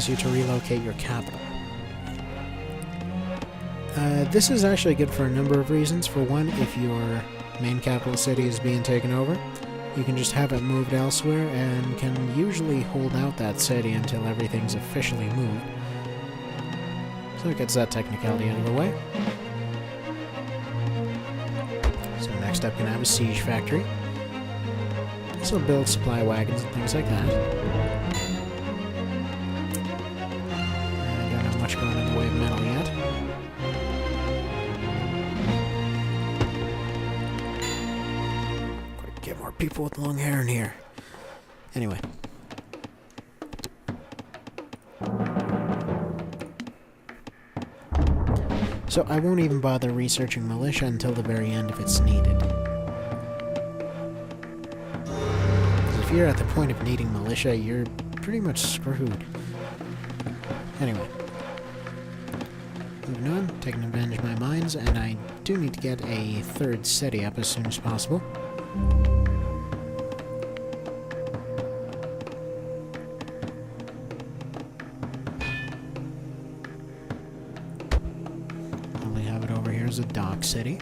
you to relocate your capital. This is actually good for a number of reasons. For one, if your main capital city is being taken over, you can just have it moved elsewhere and can usually hold out that city until everything's officially moved. So it gets that technicality out of the way. So next up, can have a siege factory. This will build supply wagons and things like that. I don't have much going in the way of metal yet. Gotta get more people with long hair in here. Anyway. So I won't even bother researching militia until the very end if it's needed. If you're at the point of needing militia, you're pretty much screwed. Anyway. Moving on, taking advantage of my mines, and I do need to get a third city up as soon as possible. Only have it over here as a dock city.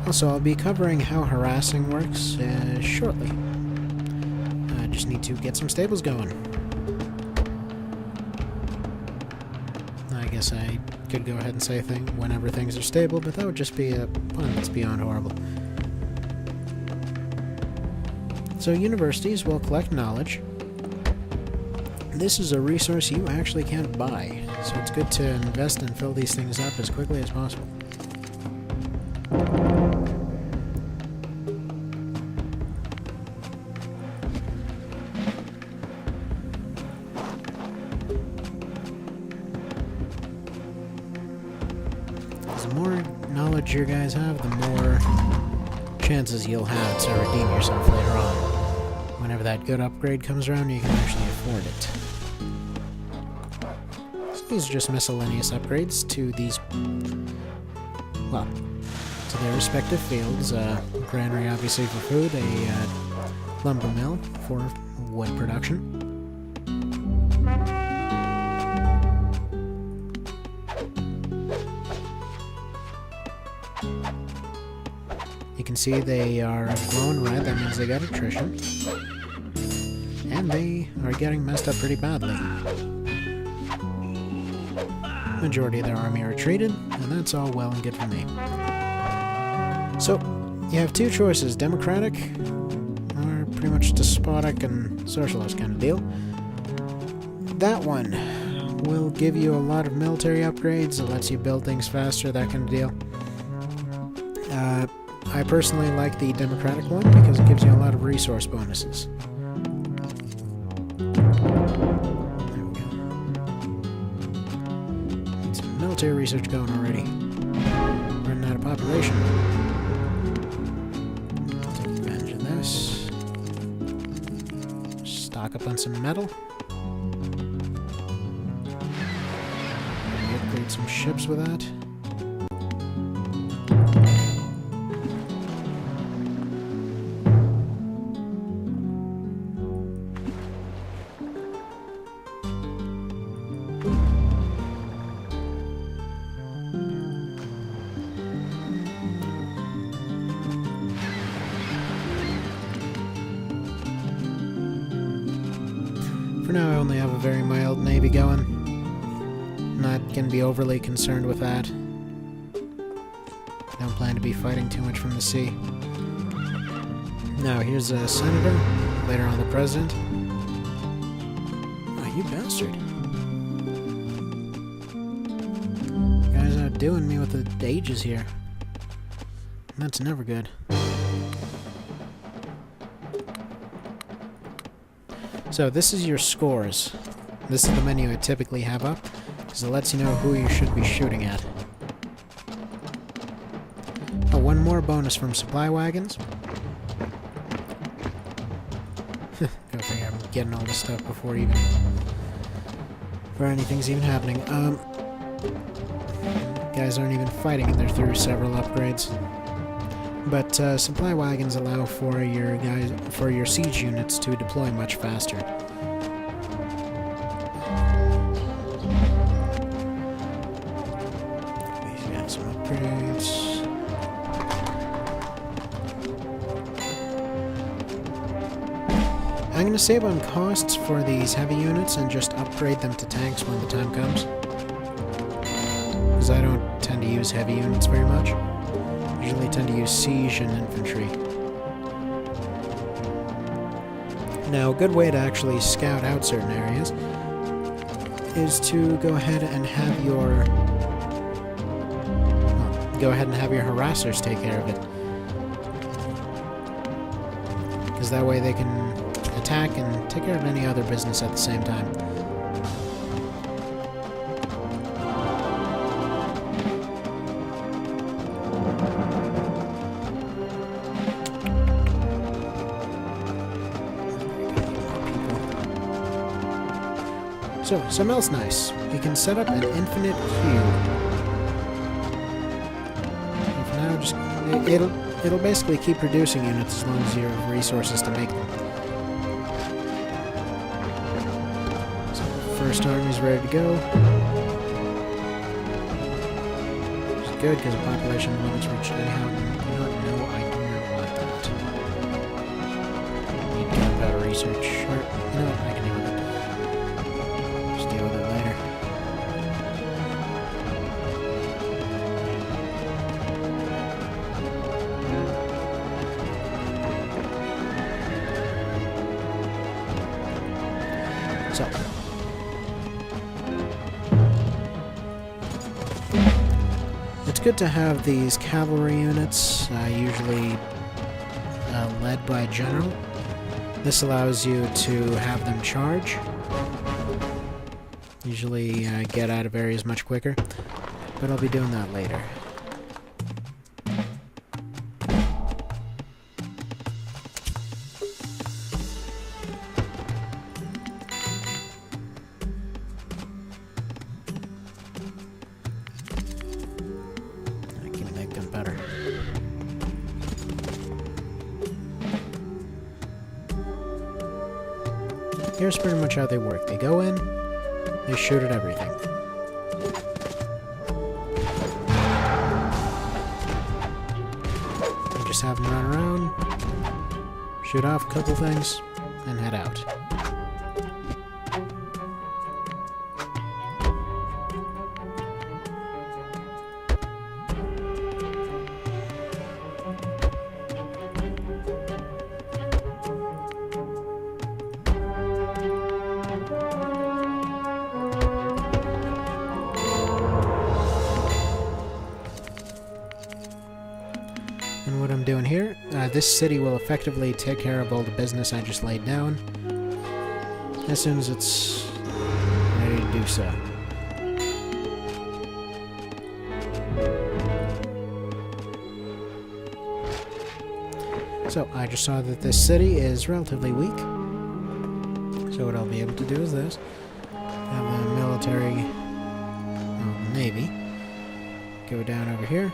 Also, I'll be covering how harassing works shortly. I just need to get some stables going. I guess I could go ahead and say whenever things are stable, but that would just be a pun that's beyond horrible. So universities will collect knowledge. This is a resource you actually can't buy, so it's good to invest and fill these things up as quickly as possible. The more knowledge your guys have, the more chances you'll have to redeem yourself later on. Whenever that good upgrade comes around, you can actually afford it. So these are just miscellaneous upgrades to these, well, to their respective fields. Granary obviously for food, a lumber mill for wood production. You can see they are glowing red, that means they got attrition. And they are getting messed up pretty badly. Majority of their army retreated, and that's all well and good for me. So, you have two choices, democratic, or pretty much despotic and socialist kind of deal. That one will give you a lot of military upgrades, it lets you build things faster, that kind of deal. I personally like the democratic one because it gives you a lot of resource bonuses. There we go. Need some military research going already. Running out of population. Take advantage of this. Stock up on some metal. Maybe upgrade some ships with that. For now, I only have a very mild navy going. Not going to be overly concerned with that. Don't plan to be fighting too much from the sea. Now, here's a senator, later on the president. Oh, you bastard. You guys are outdoing me with the ages here. That's never good. So this is your scores. This is the menu I typically have up, because it lets you know who you should be shooting at. Oh, one more bonus from supply wagons. Go figure I'm getting all this stuff before anything's even happening. Guys aren't even fighting and they're through several upgrades. But supply wagons allow for your siege units to deploy much faster. We've got some upgrades. I'm going to save on costs for these heavy units and just upgrade them to tanks when the time comes. Because I don't tend to use heavy units very much. Usually tend to use siege and infantry. Now, a good way to actually scout out certain areas is to go ahead and have your harassers take care of it. Because that way they can attack and take care of any other business at the same time. So, something else nice. You can set up an infinite queue. And for now, just it'll basically keep producing units as long as you have resources to make them. So, first army's ready to go. Which is good because the population limits reached anyhow. I do not want that. Need to get better research. Or, you know what? I can do it. Deal with it later. So, it's good to have these cavalry units, usually led by a general. This allows you to have them charge. Usually get out of areas much quicker, but I'll be doing that later. I can make them better. Here's pretty much how they work. They go in, they shoot at everything. You just have them run around, shoot off a couple things, and head out. And what I'm doing here, this city will effectively take care of all the business I just laid down as soon as it's ready to do so. So, I just saw that this city is relatively weak. So what I'll be able to do is this. Have the military, the Navy, go down over here.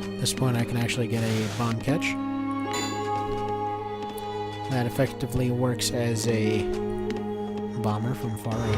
At this point I can actually get a bomb catch. That effectively works as a bomber from far range.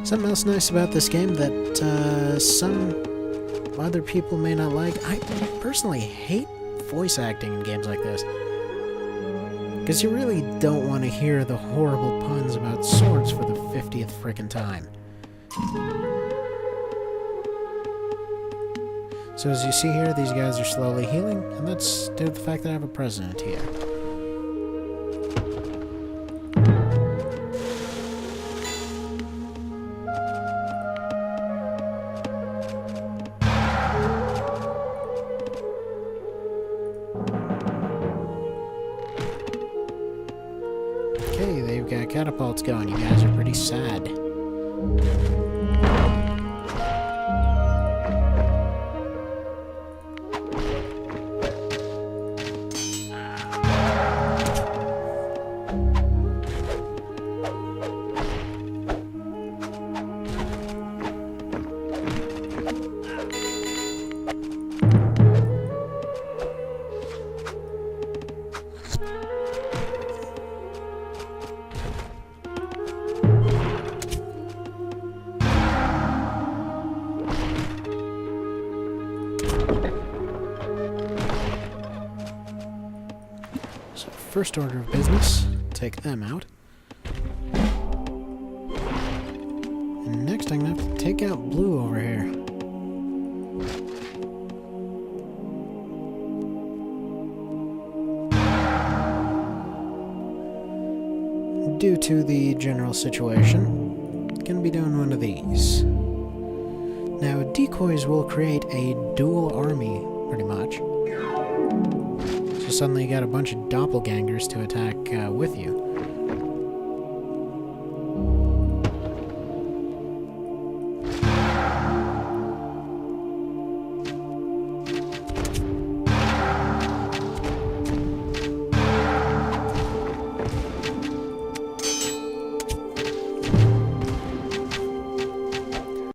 Something else nice about this game that some other people may not like. I personally hate voice acting in games like this. Because you really don't want to hear the horrible puns about swords for the 50th frickin' time. So as you see here, these guys are slowly healing, and that's due to the fact that I have a president here. first order of business, take them out. And next I'm gonna have to take out Blue over here. Due to the general situation, gonna be doing one of these. Now, decoys will create a dual army, pretty much. So suddenly you got a bunch of doppelgangers to attack with you.